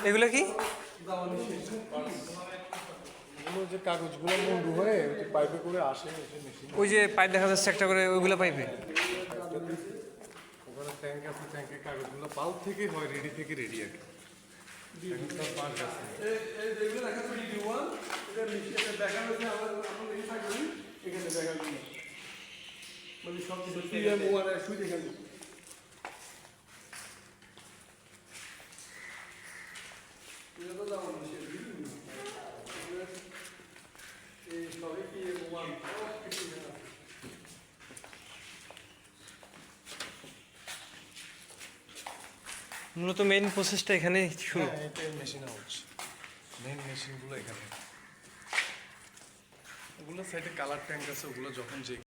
এগুলো কি? যে কাগজগুলো মুন্ডু হয়ে পাইপে করে আসে ওই যে পাইপ দেখা যাচ্ছে একটা করে, ওইগুলো পাইপে ওখানে ট্যাঙ্ক আছে, ট্যাঙ্কের কাগজগুলো পাল্প থেকে হয়, রেডি থেকে রেডি আর কি। মূলত মেইন প্রসেসটা এখানে শুরু। এটাই মেশিন হাউস, মেইন মেশিনগুলো এখানে। ওগুলো সাইডে কালার ট্যাঙ্ক আছে, ওগুলো যখন যে